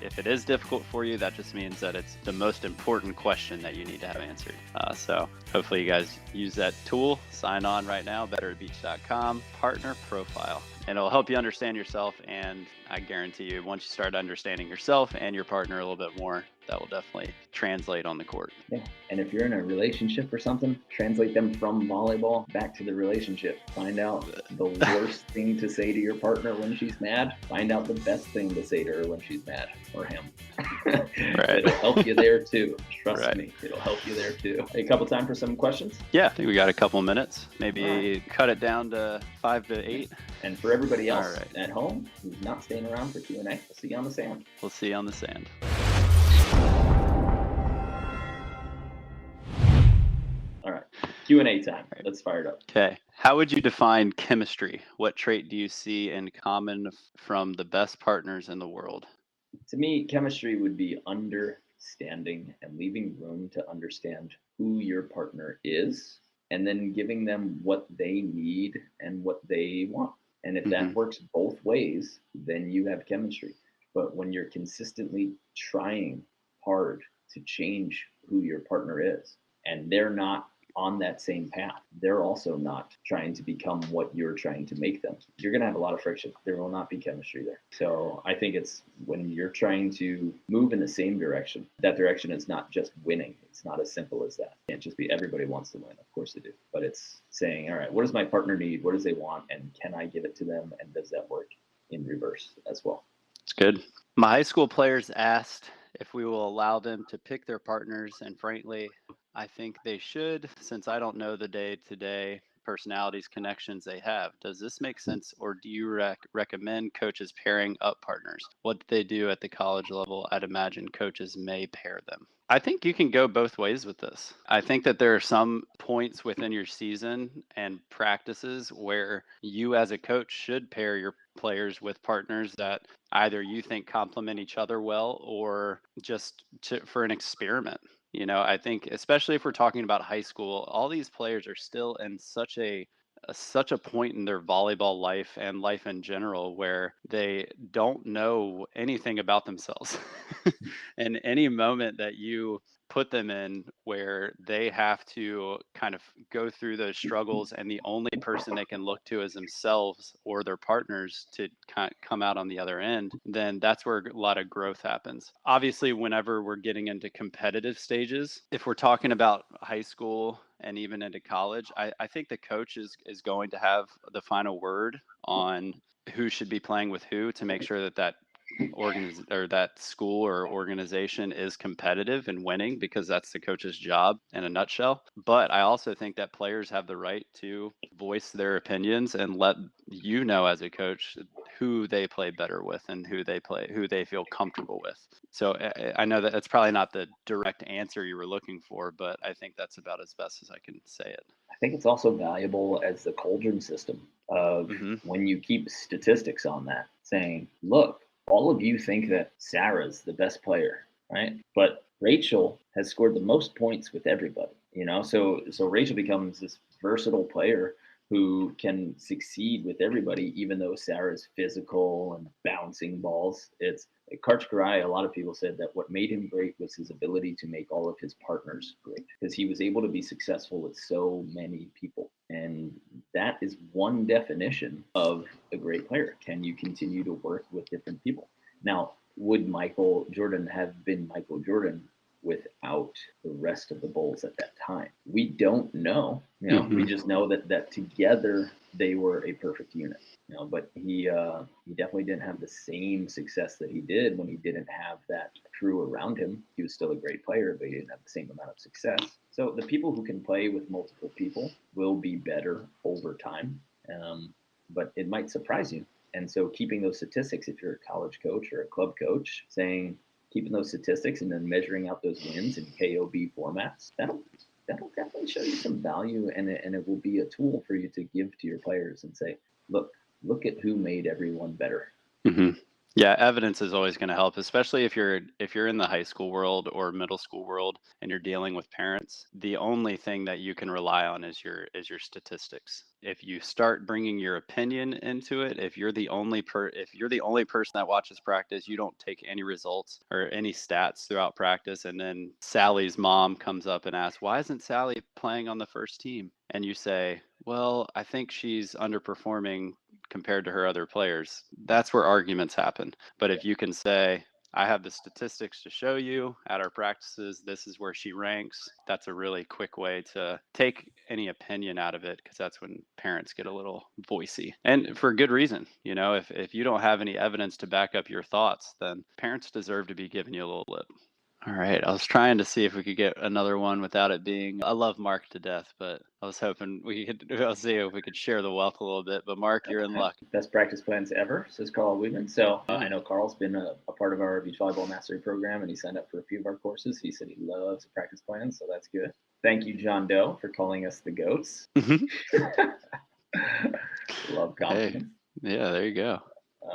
if it is difficult for you, that just means that it's the most important question that you need to have answered. So hopefully you guys use that tool. Sign on right now, betteratbeach.com, partner profile. And it'll help you understand yourself. And I guarantee you, once you start understanding yourself and your partner a little bit more, that will definitely translate on the court. Yeah. And if you're in a relationship or something, translate them from volleyball back to the relationship. Find out the worst thing to say to your partner when she's mad. Find out the best thing to say to her when she's mad, or him. Right. It'll help you there too. Trust me, it'll help you there too. A couple time for some questions? Yeah, I think we got a couple minutes. Maybe cut it down to 5 to 8. And for everybody else at home who's not staying around for Q&A, we'll see you on the sand. We'll see you on the sand. All right, Q&A time. Let's fire it up. Okay. How would you define chemistry? What trait do you see in common from the best partners in the world? To me, chemistry would be understanding and leaving room to understand who your partner is, and then giving them what they need and what they want. And if that works both ways, then you have chemistry. But when you're consistently trying hard to change who your partner is, and they're not on that same path, they're also not trying to become what you're trying to make them, you're going to have a lot of friction. There will not be chemistry there. So I think it's when you're trying to move in the same direction, that direction is not just winning. It's not as simple as that. It can't just be everybody wants to win. Of course they do. But it's saying, all right, what does my partner need? What does they want? And can I give it to them? And does that work in reverse as well? It's good. My high school players asked if we will allow them to pick their partners, and frankly, I think they should, since I don't know the day-to-day personalities, connections they have. Does this make sense, or do you recommend coaches pairing up partners? What they do at the college level, I'd imagine coaches may pair them. I think you can go both ways with this. I think that there are some points within your season and practices where you as a coach should pair your players with partners that either you think complement each other well, or just for an experiment. I think especially if we're talking about high school, all these players are still in such a point in their volleyball life and life in general where they don't know anything about themselves. And any moment that you put them in where they have to kind of go through those struggles and the only person they can look to is themselves or their partners to come out on the other end, then that's where a lot of growth happens. Obviously, whenever we're getting into competitive stages, if we're talking about high school and even into college, I think the coach is going to have the final word on who should be playing with who to make sure that that school or organization is competitive and winning, because that's the coach's job in a nutshell. But I also think that players have the right to voice their opinions and let you know as a coach who they play better with and who they feel comfortable with. So I know that it's probably not the direct answer you were looking for, but I think that's about as best as I can say it. I think it's also valuable as the cauldron system of when you keep statistics on that, saying, look, all of you think that Sarah's the best player, right? But Rachel has scored the most points with everybody, so Rachel becomes this versatile player who can succeed with everybody, even though Sarah's physical and bouncing balls. It's Karch Garai, a lot of people said that what made him great was his ability to make all of his partners great, because he was able to be successful with so many people. And that is one definition of a great player. Can you continue to work with different people? Now, would Michael Jordan have been Michael Jordan without the rest of the Bulls at that time? We don't know. We just know that together they were a perfect unit. But he definitely didn't have the same success that he did when he didn't have that crew around him. He was still a great player, but he didn't have the same amount of success. So the people who can play with multiple people will be better over time. but it might surprise you. And so keeping those statistics, if you're a college coach or a club coach, keeping those statistics and then measuring out those wins in KOB formats, that'll definitely show you some value, and it will be a tool for you to give to your players and say, look at who made everyone better. Mm-hmm. Yeah, evidence is always going to help, especially if you're in the high school world or middle school world and you're dealing with parents. The only thing that you can rely on is your statistics. If you start bringing your opinion into it, if you're the only person that watches practice, you don't take any results or any stats throughout practice, and then Sally's mom comes up and asks, "Why isn't Sally playing on the first team?" And you say, "Well, I think she's underperforming compared to her other players." That's where arguments happen. But if you can say, "I have the statistics to show you at our practices, this is where she ranks," that's a really quick way to take any opinion out of it, because that's when parents get a little voicey. And for good reason. If you don't have any evidence to back up your thoughts, then parents deserve to be giving you a little lip. All right. I was trying to see if we could get another one without it being. I love Mark to death, but I was hoping I'll see if we could share the wealth a little bit. But Mark, you're in luck. Best practice plans ever, says Carl Weedman. So I know Carl's been a part of our beach volleyball mastery program, and he signed up for a few of our courses. He said he loves the practice plans, so that's good. Thank you, John Doe, for calling us the goats. Love confidence. Hey, yeah, there you go.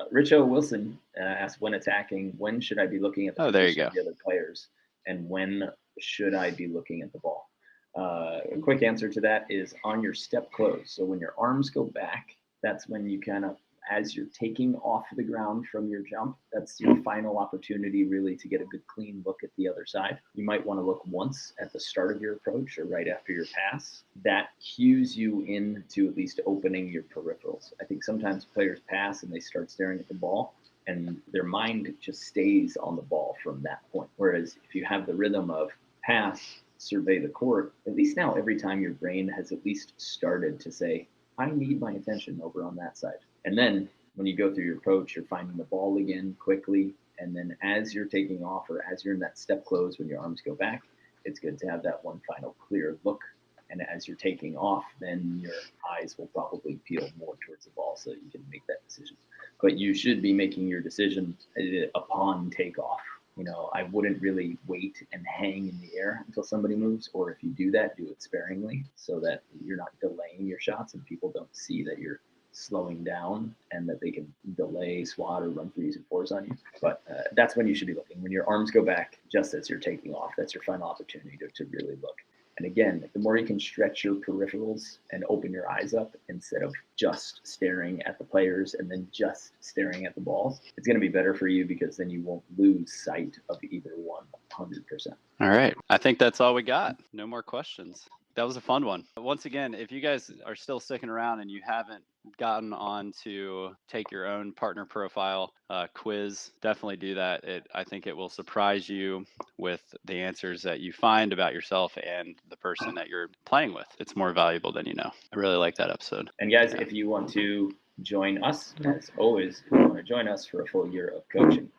Rich O. Wilson asked, when attacking, when should I be looking at the position of the other players, and when should I be looking at the ball? A quick answer to that is on your step close. So when your arms go back, that's when you kind of, as you're taking off the ground from your jump, that's your final opportunity really to get a good clean look at the other side. You might want to look once at the start of your approach or right after your pass. That cues you into at least opening your peripherals. I think sometimes players pass and they start staring at the ball, and their mind just stays on the ball from that point. Whereas if you have the rhythm of pass, survey the court, at least now every time your brain has at least started to say, I need my attention over on that side. And then when you go through your approach, you're finding the ball again quickly. And then as you're taking off, or as you're in that step close when your arms go back, it's good to have that one final clear look. And as you're taking off, then your eyes will probably peel more towards the ball so that you can make that decision. But you should be making your decision upon takeoff. I wouldn't really wait and hang in the air until somebody moves, or if you do that, do it sparingly so that you're not delaying your shots and people don't see that you're slowing down and that they can delay, swat, or run 3s and 4s on you. But that's when you should be looking. When your arms go back, just as you're taking off, that's your final opportunity to really look. And again, the more you can stretch your peripherals and open your eyes up instead of just staring at the players and then just staring at the balls, it's going to be better for you, because then you won't lose sight of either one 100%. All right. I think that's all we got. No more questions. That was a fun one. Once again, if you guys are still sticking around and you haven't gotten on to take your own partner profile quiz, definitely do that. I think it will surprise you with the answers that you find about yourself and the person that you're playing with. It's more valuable than you know. I really like that episode. And guys, if you want to join us, as always, if you want to join us for a full year of coaching,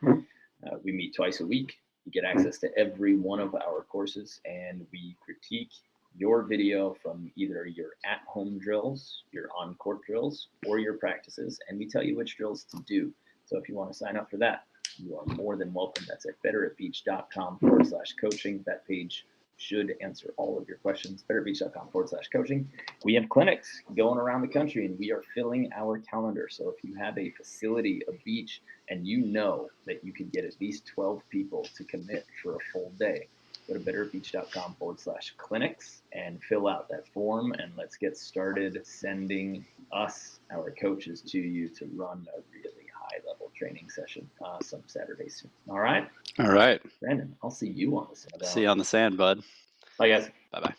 we meet twice a week. You get access to every one of our courses, and we critique your video from either your at-home drills, your on-court drills, or your practices, and we tell you which drills to do. So if you want to sign up for that, you are more than welcome. That's at betteratbeach.com/coaching. That page should answer all of your questions. betteratbeach.com/coaching. We have clinics going around the country, and we are filling our calendar. So if you have a facility, a beach, and you know that you can get at least 12 people to commit for a full day, go to betteratbeach.com/clinics and fill out that form, and let's get started sending our coaches to you to run a really high-level training session some Saturday soon. All right? All right. Brandon, I'll see you on the sand. See you on the sand, bud. Bye, guys. Bye-bye.